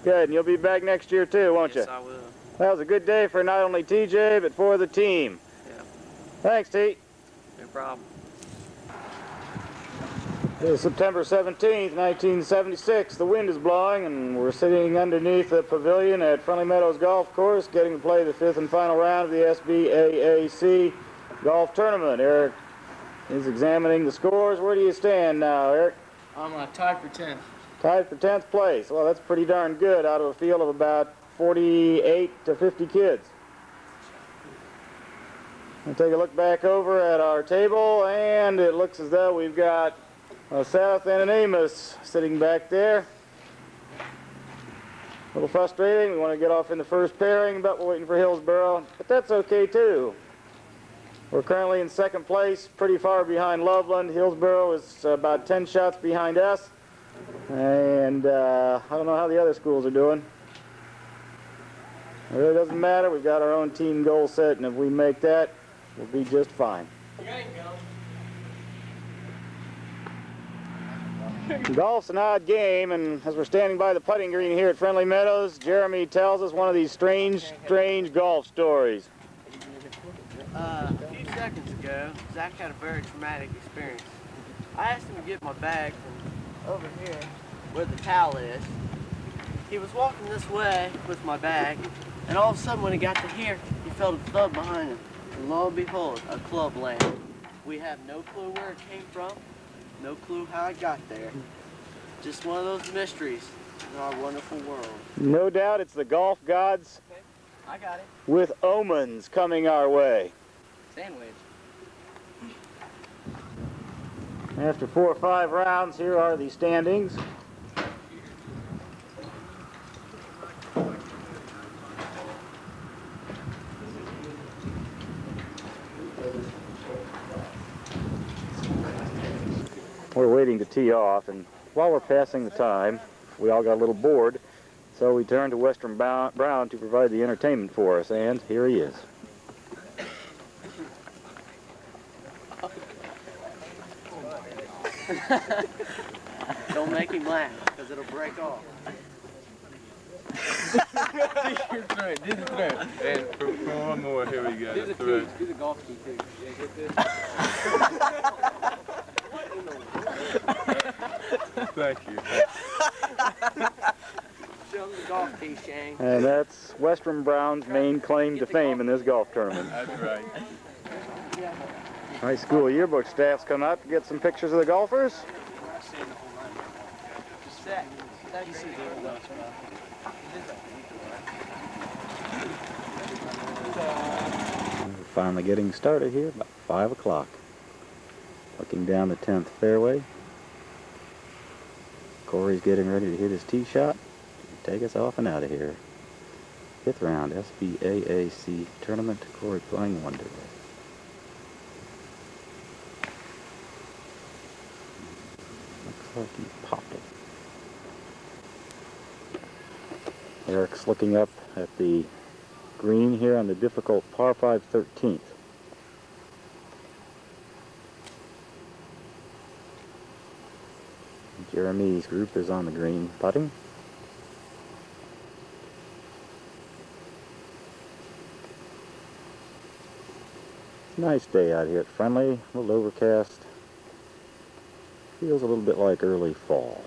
Good, and you'll be back next year too, won't you? Yes, I will. That was a good day for not only TJ, but for the team. Yeah. Thanks, T. No problem. It is September 17th, 1976. The wind is blowing, and we're sitting underneath the pavilion at Friendly Meadows Golf Course, getting to play the fifth and final round of the SBAAC golf tournament. Eric is examining the scores. Where do you stand now, Eric? I'm tied for 10th. Tied for 10th place. Well, that's pretty darn good out of a field of about 48 to 50 kids. We'll take a look back over at our table, and it looks as though we've got Seth and Amos sitting back there. A little frustrating. We want to get off in the first pairing, but we're waiting for Hillsborough. But that's okay, too. We're currently in second place, pretty far behind Loveland. Hillsborough is about 10 shots behind us. And I don't know how the other schools are doing. It really doesn't matter. We've got our own team goal set, and if we make that, we'll be just fine. Golf's an odd game, and as we're standing by the putting green here at Friendly Meadows, Jeremy tells us one of these strange golf stories. A few seconds ago, Zach had a very traumatic experience. I asked him to get my bag from over here, where the towel is. He was walking this way with my bag, and all of a sudden when he got to here, he felt a thud behind him. And lo and behold, a club landed. We have no clue where it came from, no clue how it got there. Just one of those mysteries in our wonderful world. No doubt it's the golf gods. Okay, I got it. With omens coming our way. Sandwich. After 4 or 5 rounds, here are the standings. We're waiting to tee off, and while we're passing the time, we all got a little bored, so we turned to Western Brown to provide the entertainment for us, and here he is. Don't make him laugh, because it'll break off. Do the throw. And for one more, here we go. Do the throw. key. Do the golf key, too. Yeah, get this. Thank you. Show him the golf key, Shane. And that's Western Brown's main claim to fame in this golf tournament. That's right. High school yearbook staff's come out to get some pictures of the golfers. Set. We're finally getting started here, about 5 o'clock. Looking down the 10th fairway. Corey's getting ready to hit his tee shot and take us off and out of here. 5th round SBAAC tournament. Corey playing one today. Looks like he popped it. Eric's looking up at the green here on the difficult par 5 13th. Jeremy's group is on the green putting. Nice day out here at Friendly, a little overcast. Feels a little bit like early fall.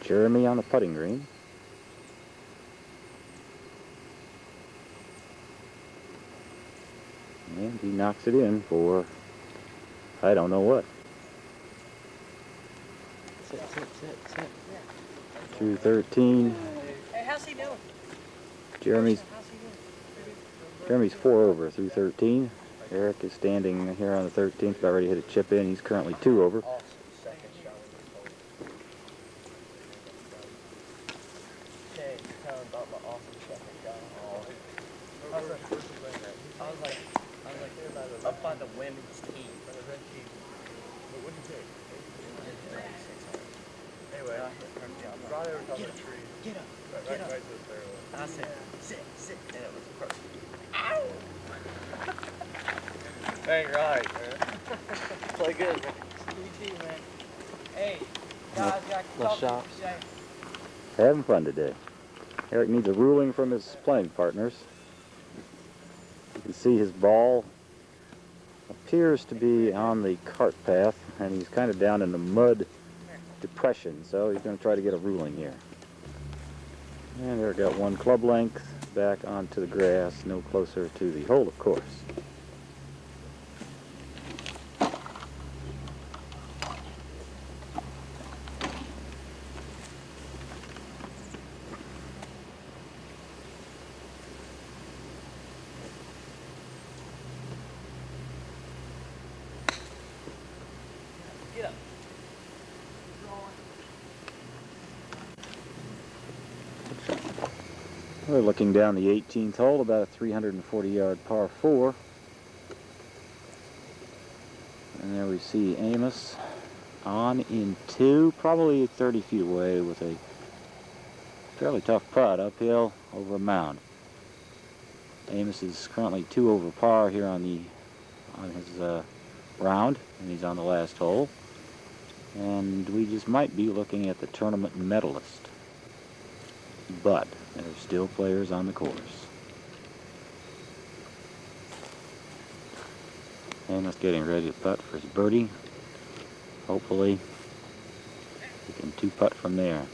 Jeremy on the putting green. And he knocks it in for, I don't know what. Sit. 213. Hey, how's he doing? Jeremy's 4 over through 13. Eric is standing here on the 13th, about ready to hit a chip in. He's currently 2 over. Up by the women's team. What did you take? Anyway, brought over top of the tree. Get up. Right to the fairway. I said, sit. And it was perfect. Hey, Ain't right, man. Play good, man. You too, man. Hey, guys, I can No talk to you shots. today. Having fun today. Eric needs a ruling from his playing partners. You can see his ball appears to be on the cart path, and he's kind of down in the mud depression, so he's going to try to get a ruling here. And Eric got one club length back onto the grass, no closer to the hole, of course. Get up. We're looking down the 18th hole, about a 340-yard par 4. And there we see Amos on in 2, probably 30 feet away with a fairly tough putt uphill over a mound. Amos is currently 2 over par here on his round, and he's on the last hole. And we just might be looking at the tournament medalist. But there are still players on the course. Amos getting ready to putt for his birdie. Hopefully he can 2-putt from there.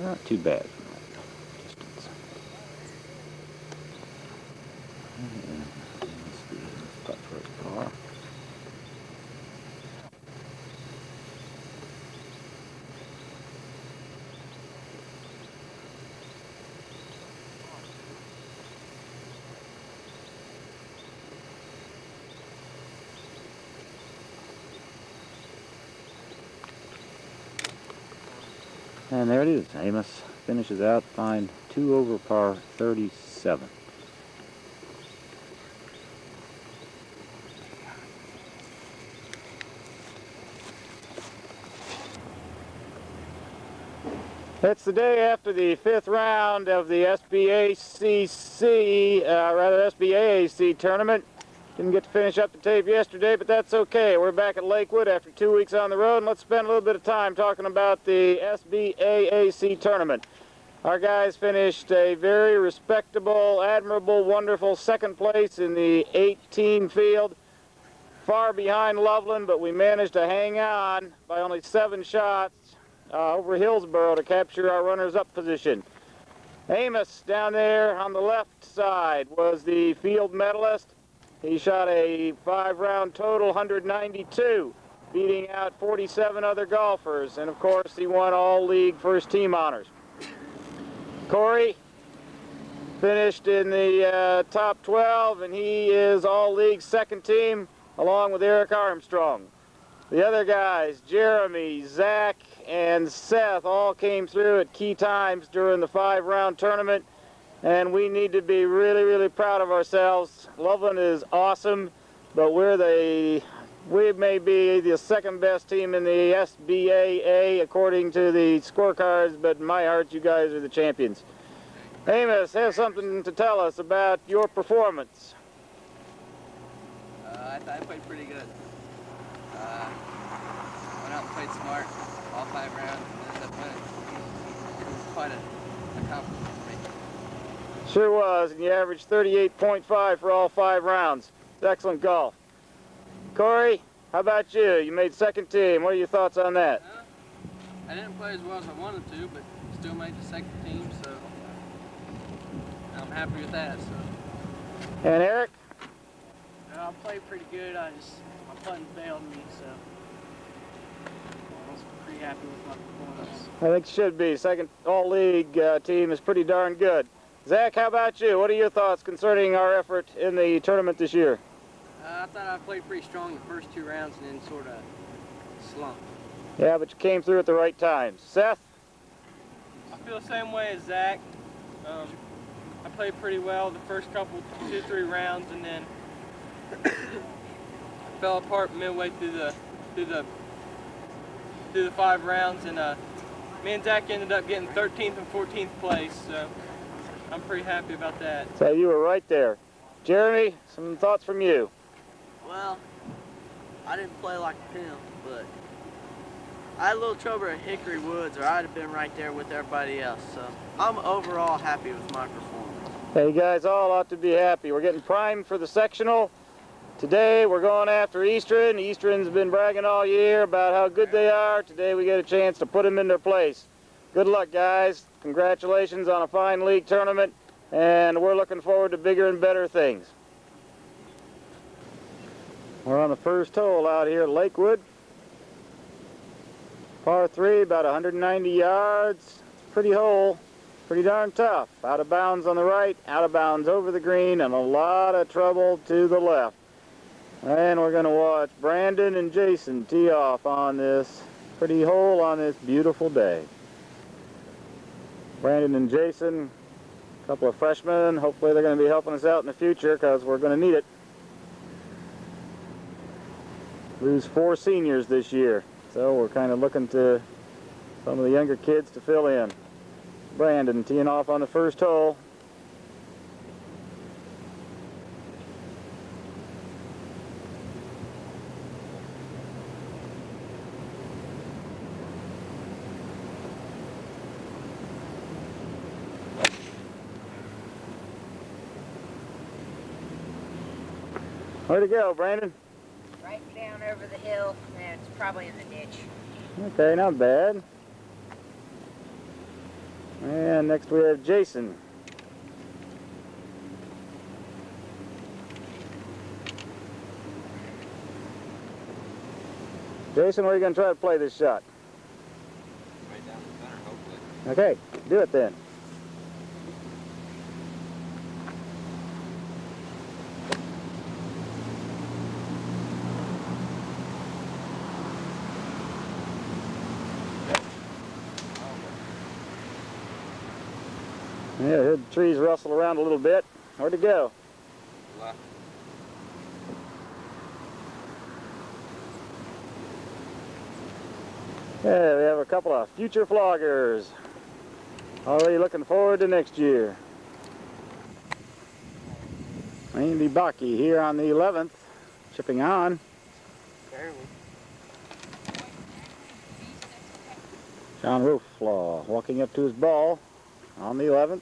Not too bad from that distance. Putt for his par. And there it is. Amos finishes out fine 2 over par 37. It's the day after the 5th round of the SBAAC tournament. Didn't get to finish up the tape yesterday, but that's okay. We're back at Lakewood after 2 weeks on the road, and let's spend a little bit of time talking about the SBAAC tournament. Our guys finished a very respectable, admirable, wonderful second place in the 18 field. Far behind Loveland, but we managed to hang on by only 7 shots over Hillsborough to capture our runners-up position. Amos down there on the left side was the field medalist. He shot a 5-round total, 192, beating out 47 other golfers. And of course, he won all league first team honors. Corey finished in the top 12, and he is all league second team, along with Eric Armstrong. The other guys, Jeremy, Zach, and Seth, all came through at key times during the 5-round tournament, and we need to be really, really proud of ourselves. Loveland is awesome, but we may be the second best team in the SBAA according to the scorecards, but in my heart, you guys are the champions. Amos, have something to tell us about your performance. I thought I played pretty good. Went out and played smart all 5 rounds and ended up winning. It was quite an accomplishment for me. Sure was, and you averaged 38.5 for all 5 rounds. It's excellent golf. Corey, how about you? You made second team. What are your thoughts on that? I didn't play as well as I wanted to, but still made the second team, so I'm happy with that. So. And Eric? I played pretty good. My putting failed me, so I was pretty happy with my performance. I think it should be. Second all-league team is pretty darn good. Zach, how about you? What are your thoughts concerning our effort in the tournament this year? I thought I played pretty strong the first 2 rounds and then sort of slumped. Yeah, but you came through at the right times. Seth? I feel the same way as Zach. I played pretty well the first couple 2-3 rounds, and then fell apart midway through the through the 5 rounds, and me and Zach ended up getting 13th and 14th place, so I'm pretty happy about that. So you were right there. Jeremy, some thoughts from you? Well, I didn't play like a pimp, but I had a little trouble at Hickory Woods, or I'd have been right there with everybody else. So I'm overall happy with my performance. Hey, you guys all ought to be happy. We're getting primed for the sectional. Today we're going after Eastern. Eastern's been bragging all year about how good they are. Today we get a chance to put them in their place. Good luck, guys. Congratulations on a fine league tournament, and we're looking forward to bigger and better things. We're on the first hole out here at Lakewood. Par 3, about 190 yards. Pretty hole, pretty darn tough. Out of bounds on the right, out of bounds over the green, and a lot of trouble to the left. And we're going to watch Brandon and Jason tee off on this pretty hole on this beautiful day. Brandon and Jason, a couple of freshmen. Hopefully they're going to be helping us out in the future because we're going to need it. Lose 4 seniors this year, so we're kind of looking to some of the younger kids to fill in. Brandon teeing off on the first hole. Where'd it go, Brandon? Right down over the hill, and it's probably in the ditch. Okay, not bad. And next we have Jason. Jason, where are you going to try to play this shot? Right down the center, hopefully. Okay, do it then. Yeah, I heard the trees rustle around a little bit. Where'd it go? Left. Yeah, we have a couple of future floggers. Already looking forward to next year. Andy Baki here on the 11th, chipping on. Barely. John Rooflaw walking up to his ball on the 11th.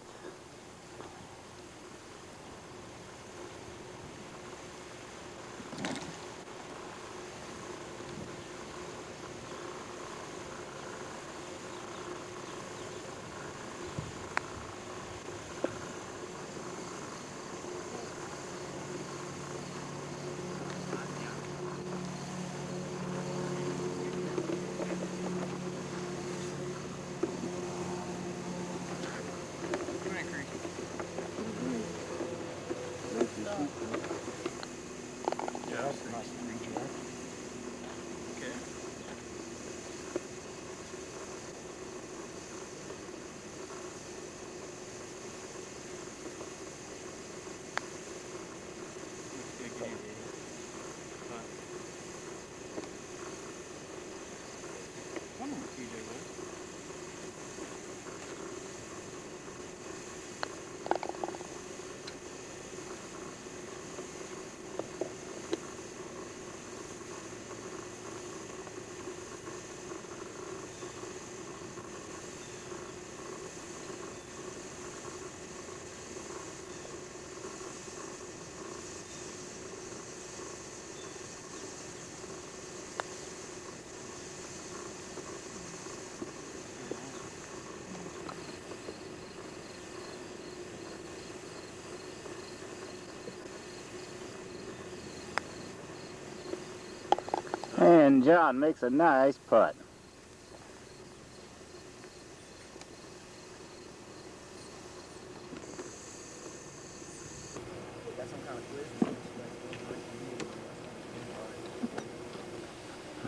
And John makes a nice putt.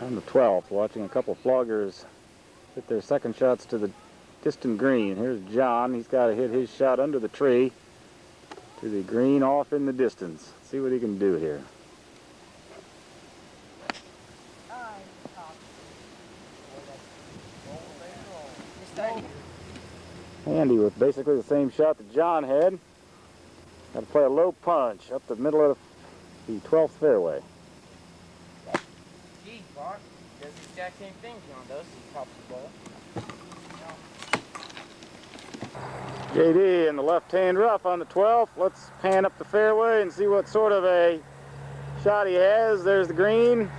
On the 12th, watching a couple floggers hit their second shots to the distant green. Here's John. He's got to hit his shot under the tree to the green off in the distance. See what he can do here. Andy with basically the same shot that John had. Got to play a low punch up the middle of the 12th fairway. Gee, Bart, does the exact same thing, John does. He pops the ball. JD in the left-hand rough on the 12th. Let's pan up the fairway and see what sort of a shot he has. There's the green.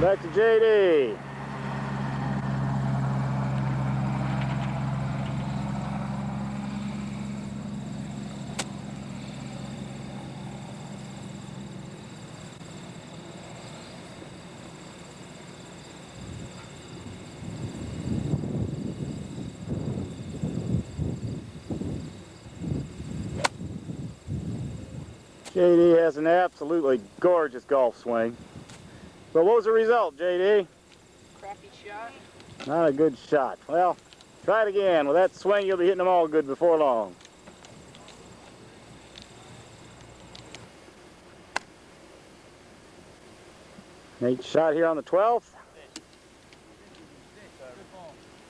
Back to JD. JD has an absolutely gorgeous golf swing. So what was the result, JD? Crappy shot. Not a good shot. Well, try it again. With that swing, you'll be hitting them all good before long. Nate's shot here on the 12th.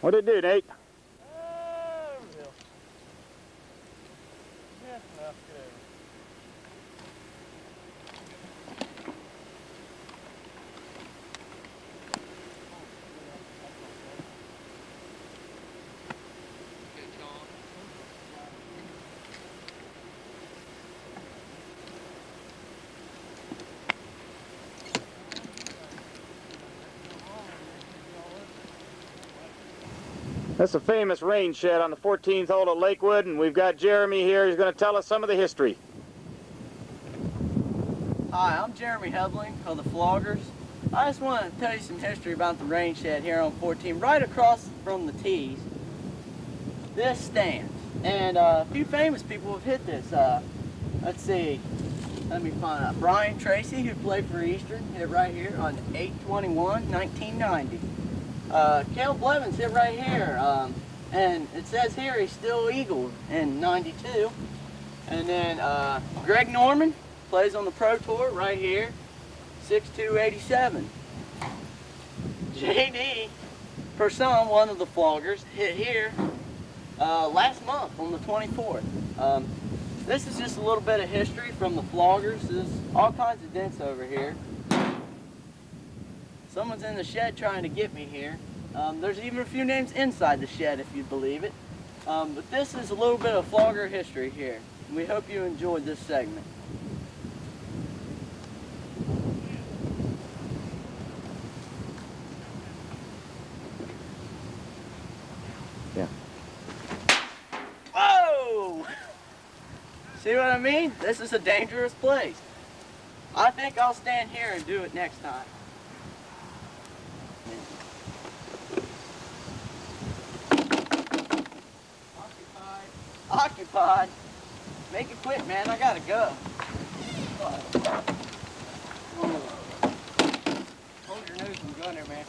What did it do, Nate? That's a famous rain shed on the 14th hole at Lakewood, and we've got Jeremy here. He's going to tell us some of the history. Hi, I'm Jeremy Hebling of the Floggers. I just want to tell you some history about the rain shed here on 14, right across from the tees. This stands, and a few famous people have hit this. Let's see, let me find out. Brian Tracy, who played for Eastern, hit it right here on 8/21/1990. Caleb Blevins hit right here, and it says here he still eagled in '92. And then Greg Norman plays on the Pro Tour right here, 6/2/87. JD Person, one of the Floggers, hit here last month on the 24th. This is just a little bit of history from the Floggers. There's all kinds of dents over here. Someone's in the shed trying to get me here. There's even a few names inside the shed, if you believe it. But this is a little bit of Flogger history here. We hope you enjoyed this segment. Yeah. Whoa! See what I mean? This is a dangerous place. I think I'll stand here and do it next time. Occupied. Make it quick, man. I gotta go. Hold your nose and gun there, man.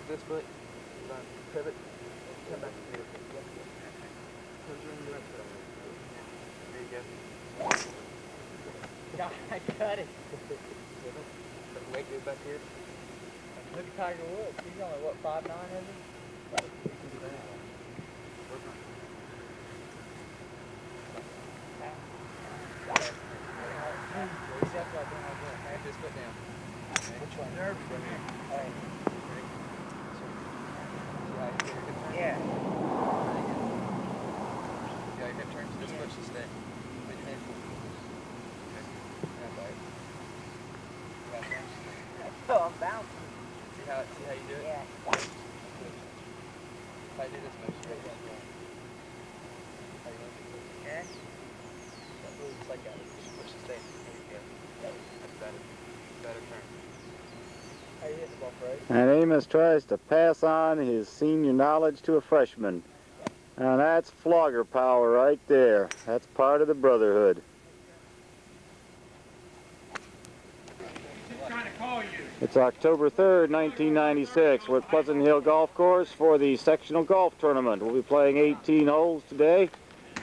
This foot, pivot, come back here. There you go. God, I got it. Weight goes back here. Look at Tiger Woods. He's only, what, 5'9", is he? This foot down. Which one? Nerve. Yeah. Yeah. Yeah, your hip turns. This foot should stay. Put your hand. Okay. Oh, I'm bouncing. See how you do it? Yeah. If I do this motion right now. How you want it? Yeah. That moves like that. Push and stay. There you go. That's better. Better turn. And Amos tries to pass on his senior knowledge to a freshman. And that's Flogger power right there. That's part of the brotherhood. It's October 3rd, 1996. We're at Pleasant Hill Golf Course for the sectional golf tournament. We'll be playing 18 holes today,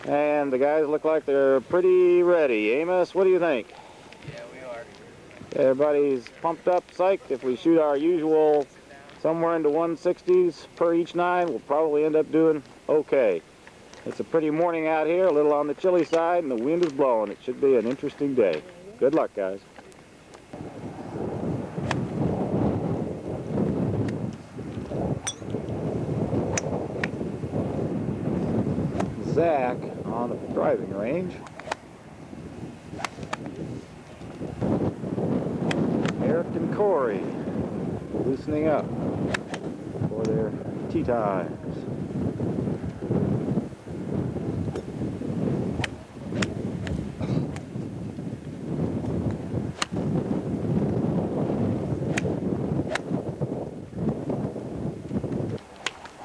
and the guys look like they're pretty ready. Amos, what do you think? Yeah, we are. Everybody's pumped up, psyched. If we shoot our usual somewhere into 160s per each 9, we'll probably end up doing okay. It's a pretty morning out here, a little on the chilly side, and the wind is blowing. It should be an interesting day. Good luck, guys. Zach on the driving range. Eric and Corey loosening up for their tee times.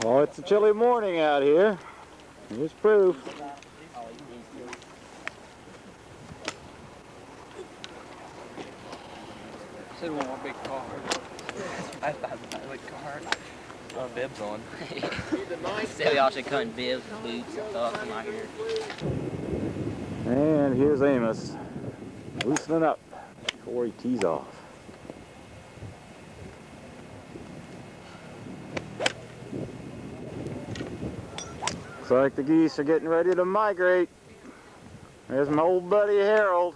Oh, it's a chilly morning out here. Here's proof. Said one more big car. I thought about the car. Oh, bibs on. Said we all should come in bibs and boots and stuff from out here. And here's Amos loosening up before he tees off. Looks like the geese are getting ready to migrate. There's my old buddy Harold.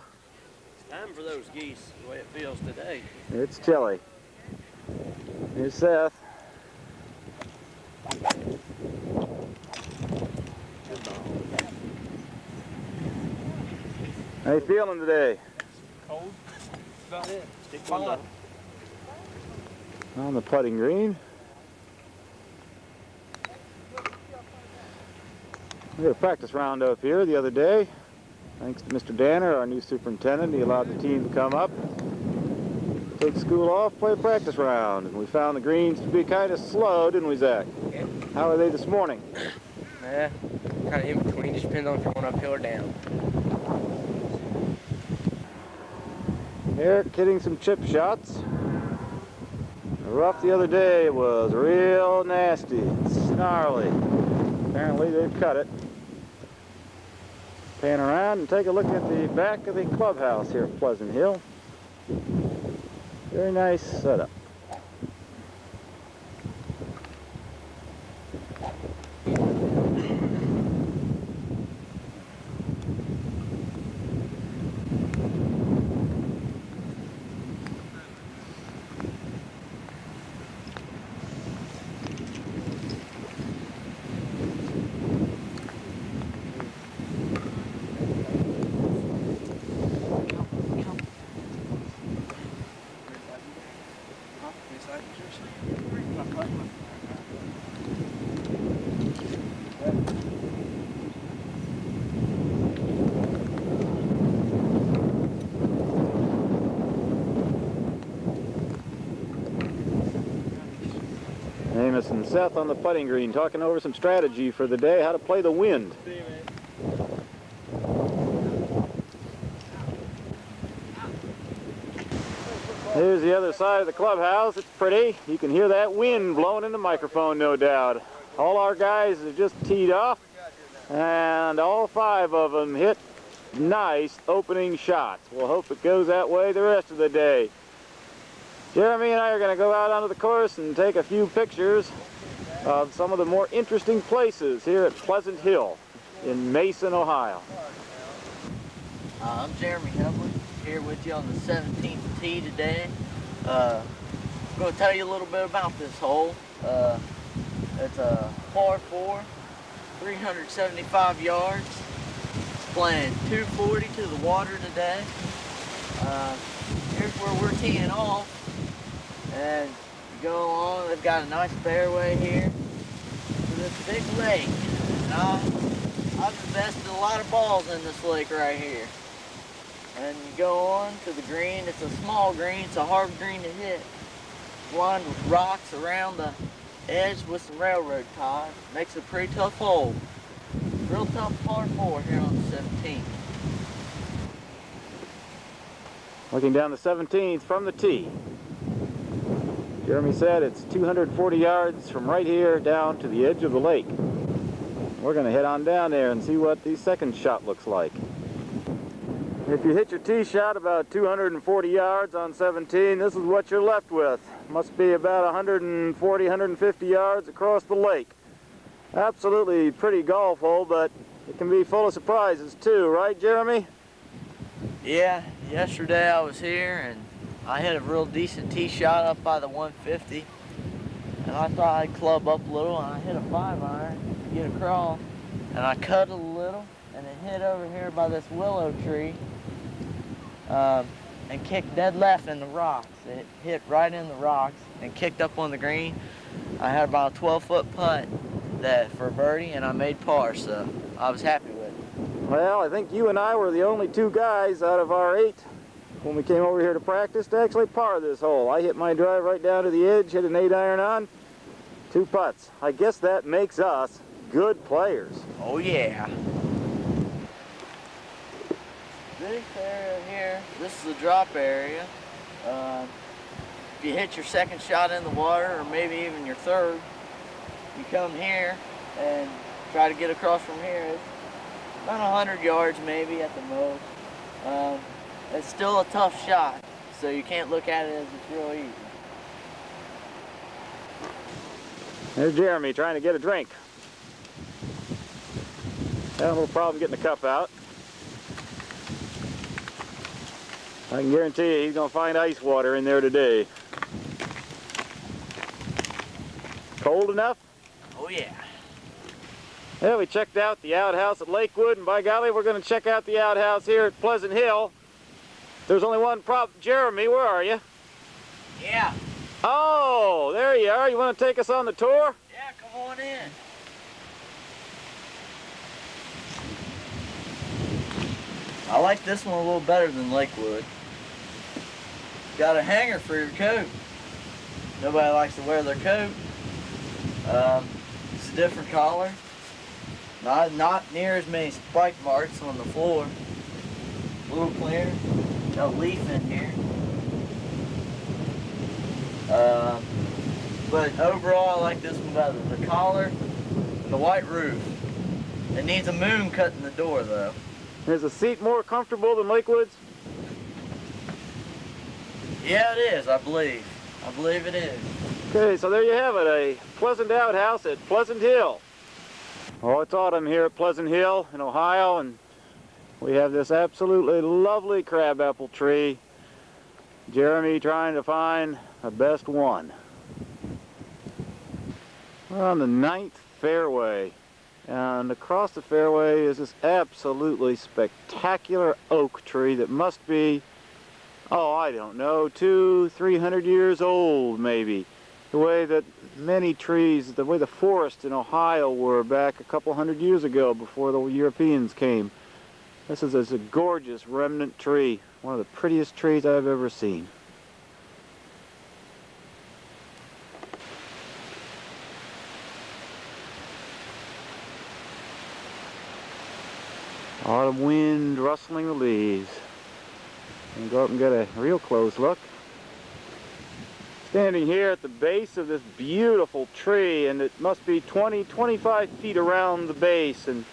It's time for those geese, the way it feels today. It's chilly. Here's Seth. How you feeling today? Cold. About it. Stick one up. On the putting green. We had a practice round up here the other day. Thanks to Mr. Danner, our new superintendent. He allowed the team to come up, take school off, play a practice round. And we found the greens to be kind of slow, didn't we, Zach? Yeah. How are they this morning? Yeah, kind of in between. Just depends on if you're going uphill or down. Eric hitting some chip shots. The rough the other day was real nasty, snarly. Apparently they've cut it. Pan around and take a look at the back of the clubhouse here at Pleasant Hill. Very nice setup. Amos and Seth on the putting green talking over some strategy for the day, how to play the wind. Here's the other side of the clubhouse. It's pretty. You can hear that wind blowing in the microphone, no doubt. All our guys have just teed off, and all 5 of them hit nice opening shots. We'll hope it goes that way the rest of the day. Jeremy and I are going to go out onto the course and take a few pictures of some of the more interesting places here at Pleasant Hill in Mason, Ohio. I'm Jeremy Hubley, here with you on the 17th tee today. I'm going to tell you a little bit about this hole. It's a par 4, 375 yards. It's playing 240 to the water today. Here's where we're teeing off. And you go along, they've got a nice fairway here to this big lake. And I've invested a lot of balls in this lake right here. And you go on to the green. It's a small green. It's a hard green to hit. lined with rocks around the edge with some railroad ties. Makes it a pretty tough hole. Real tough par 4 here on the 17th. Looking down the 17th from the tee. Jeremy said it's 240 yards from right here down to the edge of the lake. We're going to head on down there and see what the second shot looks like. If you hit your tee shot about 240 yards on 17, this is what you're left with. Must be about 140, 150 yards across the lake. Absolutely pretty golf hole, but it can be full of surprises too, right, Jeremy? Yeah, yesterday I was here and I hit a real decent tee shot up by the 150. And I thought I'd club up a little, and I hit a 5-iron to get across. And I cut a little, and it hit over here by this willow tree and kicked dead left in the rocks. It hit right in the rocks and kicked up on the green. I had about a 12-foot putt for birdie, and I made par, so I was happy with it. Well, I think you and I were the only two guys out of our 8 when we came over here to practice to actually par this hole. I hit my drive right down to the edge, hit an 8-iron on, 2 putts. I guess that makes us good players. Oh yeah. This area here, this is the drop area. If you hit your second shot in the water, or maybe even your third, you come here and try to get across from here. It's about 100 yards maybe at the most. It's still a tough shot, so you can't look at it as it's real easy. There's Jeremy trying to get a drink. Had a little problem getting the cup out. I can guarantee you he's going to find ice water in there today. Cold enough? Oh yeah. Yeah, we checked out the outhouse at Lakewood, and by golly, we're going to check out the outhouse here at Pleasant Hill. There's only one problem. Jeremy, where are you? Yeah. Oh, there you are. You want to take us on the tour? Yeah, come on in. I like this one a little better than Lakewood. Got a hanger for your coat. Nobody likes to wear their coat. It's a different collar. Not near as many spike marks on the floor. A little cleaner. No leaf in here. But overall, I like this one better. The collar and the white roof. It needs a moon cut in the door, though. Is the seat more comfortable than Lakewood's? Yeah, it is, I believe. I believe it is. Okay, so there you have it, a pleasant outhouse at Pleasant Hill. Oh, it's autumn here at Pleasant Hill in Ohio, and we have this absolutely lovely crabapple tree. Jeremy trying to find the best one. We're on the 9th fairway, and across the fairway is this absolutely spectacular oak tree that must be, oh, I don't know, 200-300 years old maybe. The way that many trees, the way the forests in Ohio were back a couple hundred years ago before the Europeans came. This is a gorgeous remnant tree, one of the prettiest trees I've ever seen. Autumn wind rustling the leaves. And go up and get a real close look. Standing here at the base of this beautiful tree, and it must be 20-25 feet around the base, and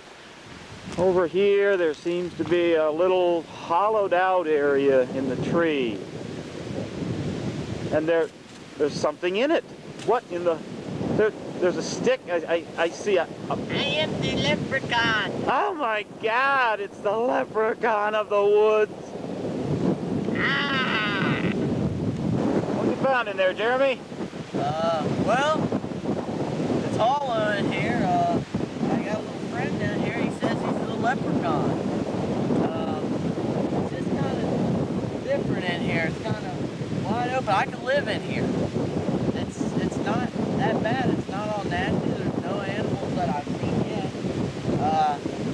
over here there seems to be a little hollowed out area in the tree, and there's something in it. What in the there's a stick. I see a I am the leprechaun. oh my God, it's the leprechaun of the woods. What you found in there, Jeremy? Well, it's hollow in here. I got a little friend down here. He says he's a leprechaun. It's just kind of different in here. It's kind of wide open. I can live in here. It's not that bad. It's not all nasty. There's no animals that I've seen yet.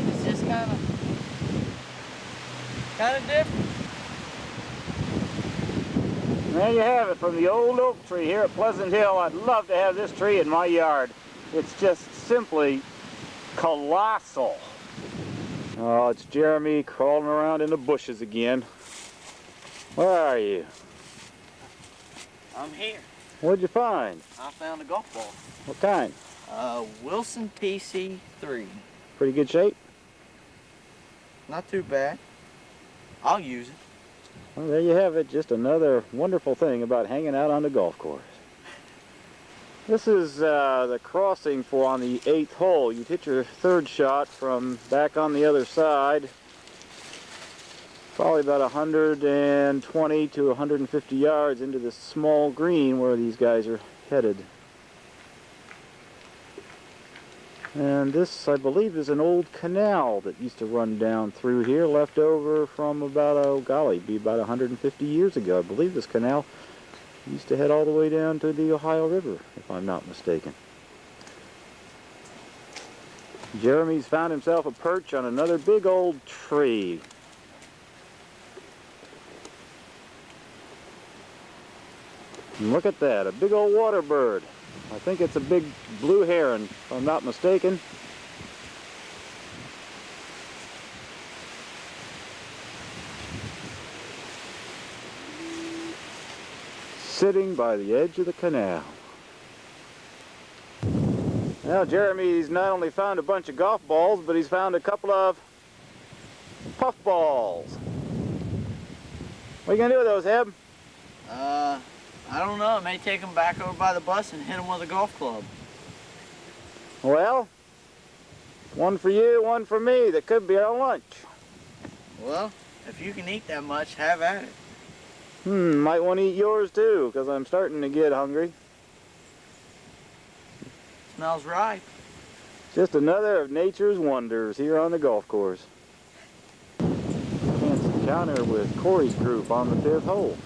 It's just kind of different. There you have it from the old oak tree here at Pleasant Hill. I'd love to have this tree in my yard. It's just simply colossal. Oh, it's Jeremy crawling around in the bushes again. Where are you? I'm here. What'd you find? I found a golf ball. What kind? Wilson PC3. Pretty good shape? Not too bad. I'll use it. Well, there you have it. Just another wonderful thing about hanging out on the golf course. This is the crossing for on the 8th hole. You'd hit your third shot from back on the other side. Probably about 120 to 150 yards into this small green where these guys are headed. And this, I believe, is an old canal that used to run down through here, left over from about, oh golly, be about 150 years ago. I believe this canal used to head all the way down to the Ohio River, if I'm not mistaken. Jeremy's found himself a perch on another big old tree. And look at that, a big old water bird. I think it's a big blue heron, if I'm not mistaken. Sitting by the edge of the canal. Now Jeremy's not only found a bunch of golf balls, but he's found a couple of puff balls. What are you gonna do with those, Heb? I don't know. I may take them back over by the bus and hit them with a golf club. Well, one for you, one for me. That could be our lunch. Well, if you can eat that much, have at it. Might want to eat yours too, because I'm starting to get hungry. Smells right. Just another of nature's wonders here on the golf course. Chance encounter with Corey's group on the 5th hole.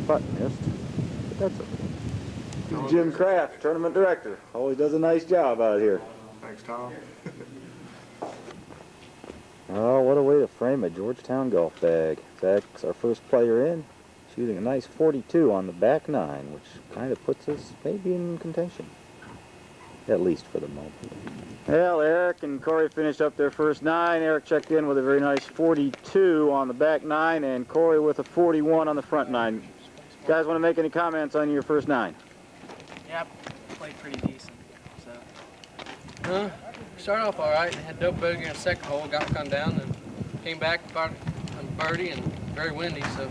Putt missed, but that's okay. Jim Kraft, tournament director, always does a nice job out here. Thanks, Tom. Oh, what a way to frame a Georgetown golf bag. Zach's our first player in, shooting a nice 42 on the back 9, which kind of puts us maybe in contention, at least for the moment. Well, Eric and Corey finished up their first 9. Eric checked in with a very nice 42 on the back 9, and Corey with a 41 on the front 9. You guys want to make any comments on your first 9? Yeah, I played pretty decent. So Started off all right. Had dope bogey in the second hole, got come down, and came back about a birdie and very windy, so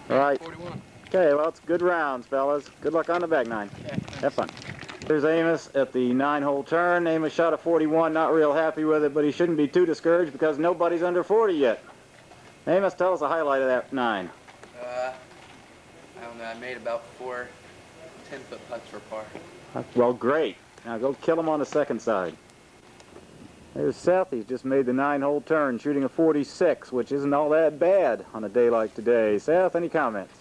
All right. 41. Okay, well, it's good rounds, fellas. Good luck on the back 9. yeah. Have fun. Here's Amos at the 9-hole turn. Amos shot a 41, not real happy with it, but he shouldn't be too discouraged because nobody's under 40 yet. Amos, tell us a highlight of that 9. I don't know, I made about 4 10-foot putts for par. Well, great. Now go kill him on the second side. There's Seth. He's just made the 9-hole turn, shooting a 46, which isn't all that bad on a day like today. Seth, any comments?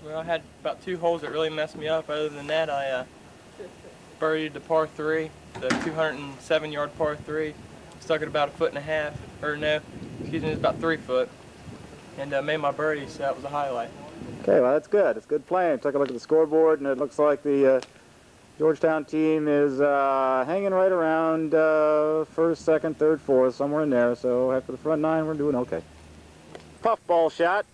Well, I had about 2 holes that really messed me up. Other than that, I birdied the par 3, the 207-yard par 3. Stuck it about 1.5 feet, or no, excuse me, it's about 3 foot. And made my birdie, so that was a highlight. Okay, well, that's good. It's good playing. Took a look at the scoreboard, and it looks like the Georgetown team is hanging right around first, second, third, fourth, somewhere in there. So after the front 9, we're doing okay. Puffball shot.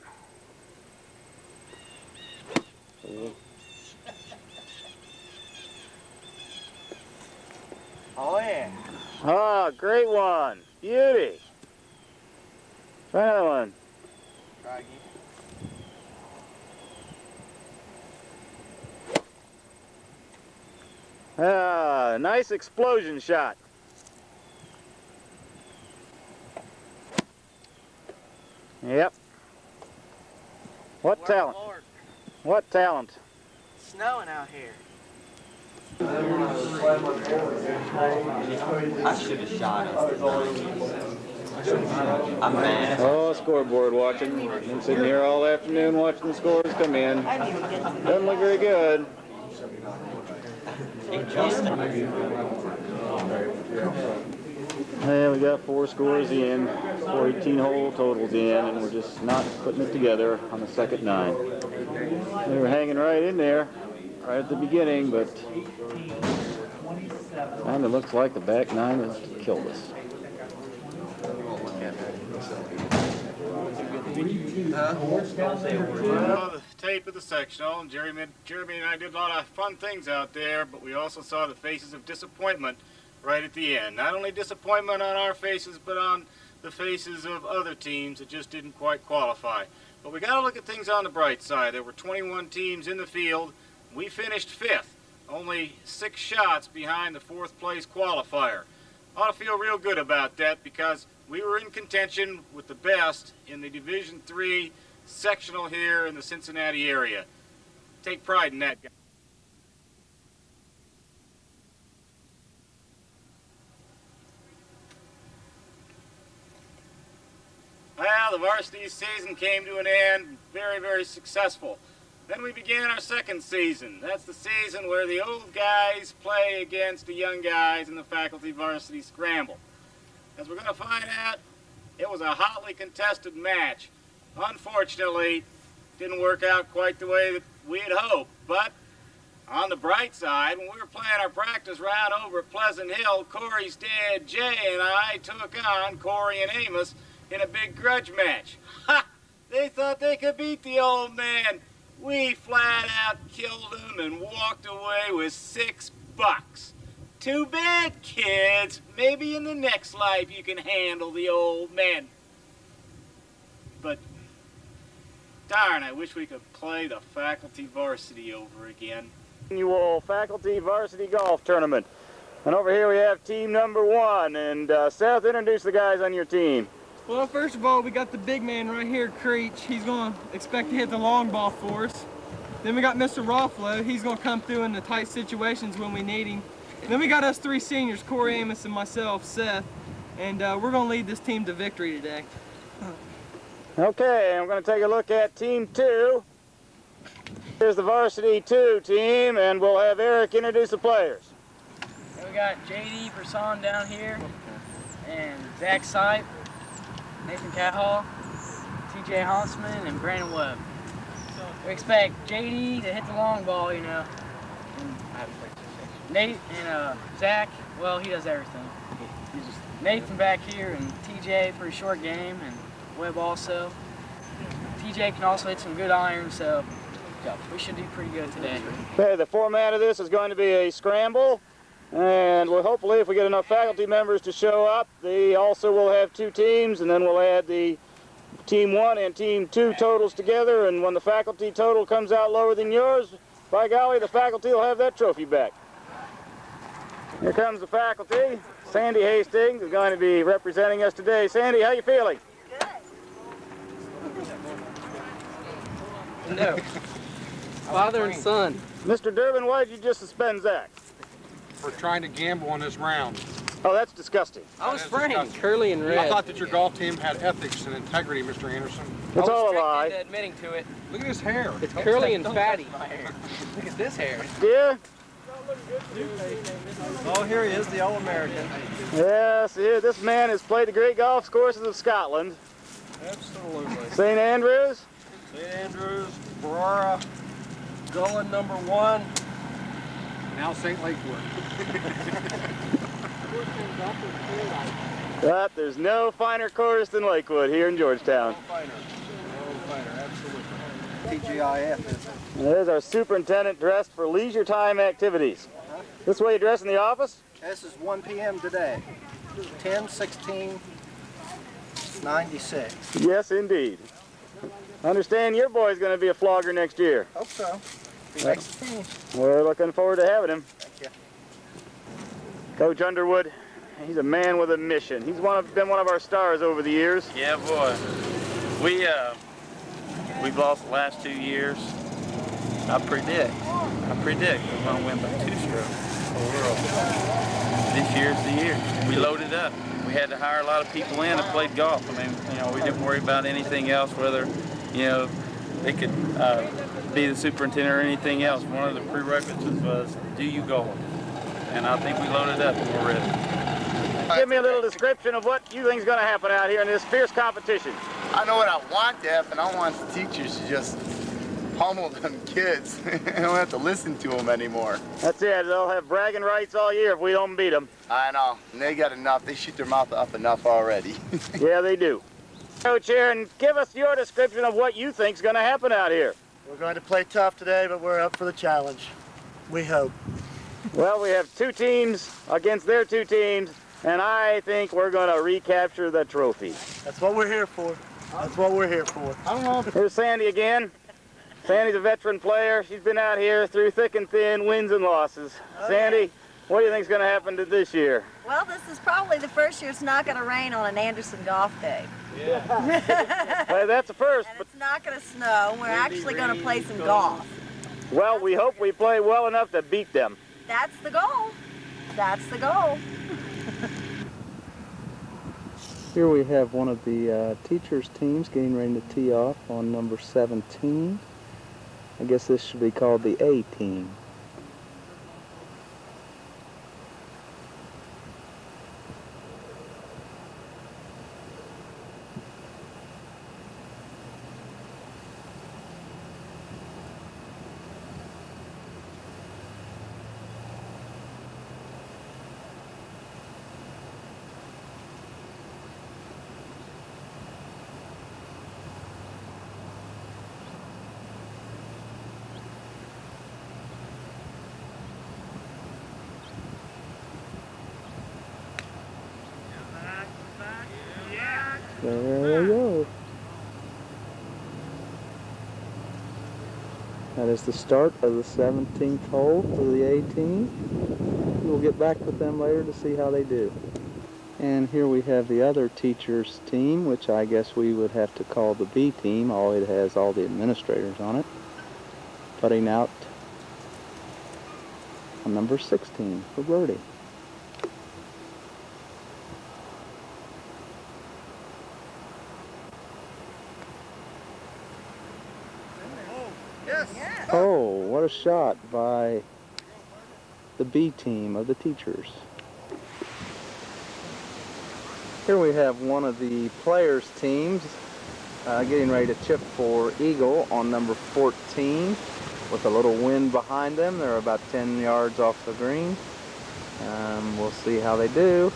Oh, yeah. Oh, great one. Beauty. Try another one. Try again. Ah, nice explosion shot. Yep. What What talent? What talent? It's snowing out here. I should have shot us tonight. I'm mad. Oh, scoreboard watching. Been sitting here all afternoon watching the scores come in. Doesn't look very good. Hey, we got 4 scores in, 18 hole totals in, and we're just not putting it together on the second 9. They were hanging right in there, right at the beginning, but kind of looks like the back 9 has killed us. Well, the tape of the sectional, and Jeremy and I did a lot of fun things out there, but we also saw the faces of disappointment right at the end. Not only disappointment on our faces, but on the faces of other teams that just didn't quite qualify. But we got to look at things on the bright side. There were 21 teams in the field. We finished 5th, only 6 shots behind the 4th place qualifier. Ought to feel real good about that because we were in contention with the best in the Division III sectional here in the Cincinnati area. Take pride in that, guys. Well, the varsity season came to an end, very, very successful. Then we began our second season. That's the season where the old guys play against the young guys in the faculty varsity scramble. As we're going to find out, it was a hotly contested match. Unfortunately, didn't work out quite the way that we had hoped. But on the bright side, when we were playing our practice round over at Pleasant Hill, Corey's dad, Jay, and I took on Corey and Amos in a big grudge match. Ha! They thought they could beat the old man. We flat out killed him and walked away with $6. Too bad, kids. Maybe in the next life you can handle the old man. But, darn, I wish we could play the faculty varsity over again. Annual faculty varsity golf tournament. And over here we have team number 1. And Seth, introduce the guys on your team. Well, first of all, we got the big man right here, Creech. He's going to expect to hit the long ball for us. Then we got Mr. Roffalo. He's going to come through in the tight situations when we need him. Then we got us 3 seniors, Corey, Amos, and myself, Seth. And we're going to lead this team to victory today. Okay, I'm going to take a look at Team 2. Here's the Varsity 2 team, and we'll have Eric introduce the players. We got JD Person down here, and Zach Sipe, Nathan Cathall, TJ Huntsman, and Brandon Webb. We expect JD to hit the long ball, you know. Nate and Zach, well, he does everything. Nathan back here, and TJ for a short game, and Webb also. TJ can also hit some good irons, so we should do pretty good today. Okay, the format of this is going to be a scramble, and we'll hopefully, if we get enough faculty members to show up, they also will have 2 teams, and then we'll add the Team 1 and Team 2 totals together, and when the faculty total comes out lower than yours, by golly, the faculty will have that trophy back. Here comes the faculty. Sandy Hastings is going to be representing us today. Sandy, how you feeling? No. Father and son. Mr. Durbin, why did you just suspend Zach? For trying to gamble on this round. Oh, that's disgusting. I was framed. Curly and red. I thought that your golf team had ethics and integrity, Mr. Anderson. It's all a lie. Admitting to it. Look at his hair. It's curly and fatty. Look at this hair. Yeah? Oh, here he is, the All-American. Yes, yeah, this man has played the great golf courses of Scotland. Absolutely. St. Andrews? St. Andrews, Barara, Gullen #1. Now St. Lakewood. But there's no finer course than Lakewood here in Georgetown. Absolutely. TGIF. There's our superintendent dressed for leisure time activities. This way you dress in the office? This is 1 p.m. today. 10/16/96. Yes, indeed. I understand your boy's going to be a flogger next year. Hope so. He makes the team. We're looking forward to having him. Thank you. Coach Underwood, he's a man with a mission. He's been one of our stars over the years. Yeah, boy. We We've lost the last 2 years. I predict we're going to win by 2 strokes overall. This year's the year. We loaded up. We had to hire a lot of people in that played golf. I mean, you know, we didn't worry about anything else, whether, you know, they could be the superintendent or anything else. One of the prerequisites was, do you golf? And I think we loaded up and we're ready. Give me a little description of what you think is going to happen out here in this fierce competition. I know what I want to happen. I want the teachers to just pummel them kids. I don't have to listen to them anymore. That's it. They'll have bragging rights all year if we don't beat them. I know. And they got enough. They shoot their mouth up enough already. Yeah, they do. Coach here, and give us your description of what you think is going to happen out here. We're going to play tough today, but we're up for the challenge. We hope. Well, we have 2 teams against their 2 teams, and I think we're going to recapture the trophy. That's what we're here for. That's what we're here for. I don't know. Here's Sandy again. Sandy's a veteran player. She's been out here through thick and thin, wins and losses. Sandy, what do you think is going to happen to this year? Well, this is probably the first year it's not going to rain on an Anderson golf day. Yeah. Well, that's a first. And it's not going to snow. We're actually going to play some golf. Well, we hope we play well enough to beat them. That's the goal. That's the goal. Here we have one of the teachers' teams getting ready to tee off on number 17. I guess this should be called the A team. There we go. That is the start of the 17th hole for the A team. We'll get back with them later to see how they do. And here we have the other teachers team, which I guess we would have to call the B team. It has all the administrators on it. Putting out on number 16 for birdie. Oh, what a shot by the B team of the teachers. Here we have one of the players' teams getting ready to chip for eagle on number 14 with a little wind behind them. They're about 10 yards off the green. We'll see how they do.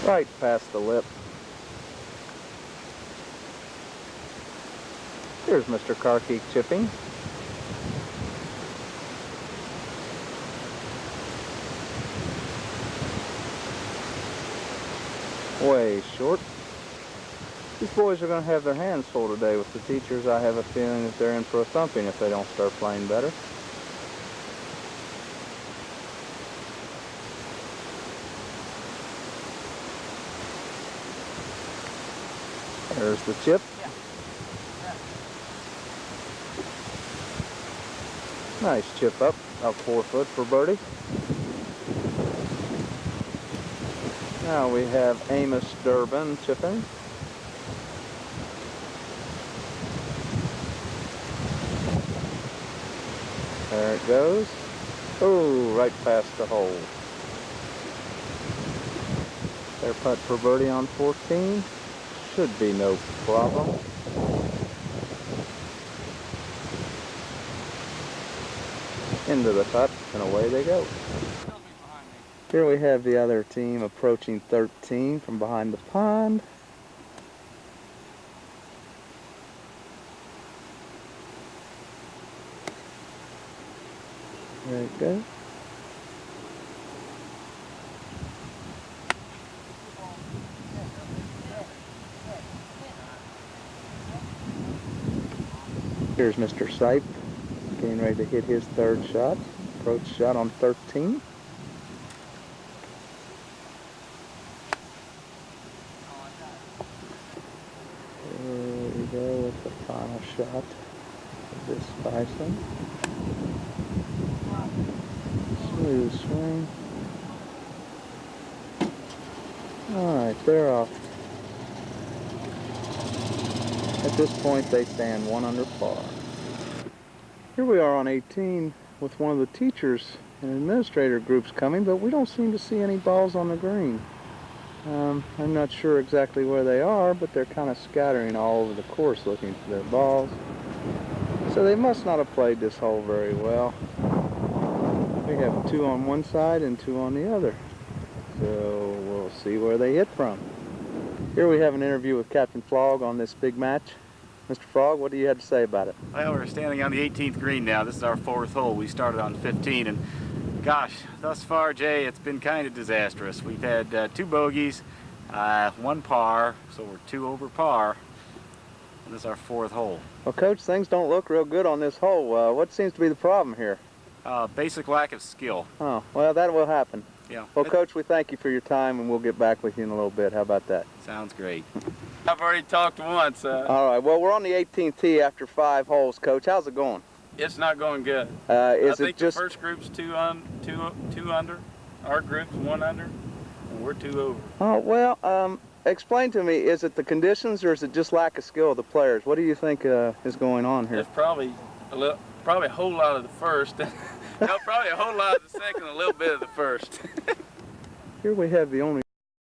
Right past the lip. Here's Mr. Carkeek chipping. Way short. These boys are going to have their hands full today with the teachers. I have a feeling that they're in for a thumping if they don't start playing better. There's the chip. Nice chip up, about 4 foot for birdie. Now we have Amos Durbin chipping. There it goes. Oh, right past the hole. Their putt for birdie on 14. Should be no problem. Into the putt, and away they go. Here we have the other team approaching 13 from behind the pond. There it goes. Here's Mr. Sipe getting ready to hit his third shot. Approach shot on 13. There we go with the final shot of this bison. Smooth swing. Alright, they're off. At this point, they stand 1 under par. Here we are on 18 with one of the teachers and administrator groups coming, but we don't seem to see any balls on the green. I'm not sure exactly where they are, but they're kind of scattering all over the course looking for their balls. So they must not have played this hole very well. We have 2 on one side and 2 on the other. So we'll see where they hit from. Here we have an interview with Captain Flog on this big match. Mr. Flog, what do you have to say about it? Well, we're standing on the 18th green now. This is our 4th hole. We started on 15, and gosh, thus far, Jay, it's been kind of disastrous. We've had 2 bogeys, 1 par, so we're 2 over par. And this is our 4th hole. Well, Coach, things don't look real good on this hole. What seems to be the problem here? Basic lack of skill. Oh, well, that will happen. Yeah. Well, Coach, we thank you for your time, and we'll get back with you in a little bit. How about that? Sounds great. I've already talked once. All right. Well, we're on the 18th tee after 5 holes, Coach. How's it going? It's not going good. I think the first group's two under. Our group's 1 under, and we're 2 over. Oh, well, explain to me, is it the conditions or is it just lack of skill of the players? What do you think is going on here? It's probably a whole lot of the first. No, probably a whole lot of the second, a little bit of the first. Here we have the only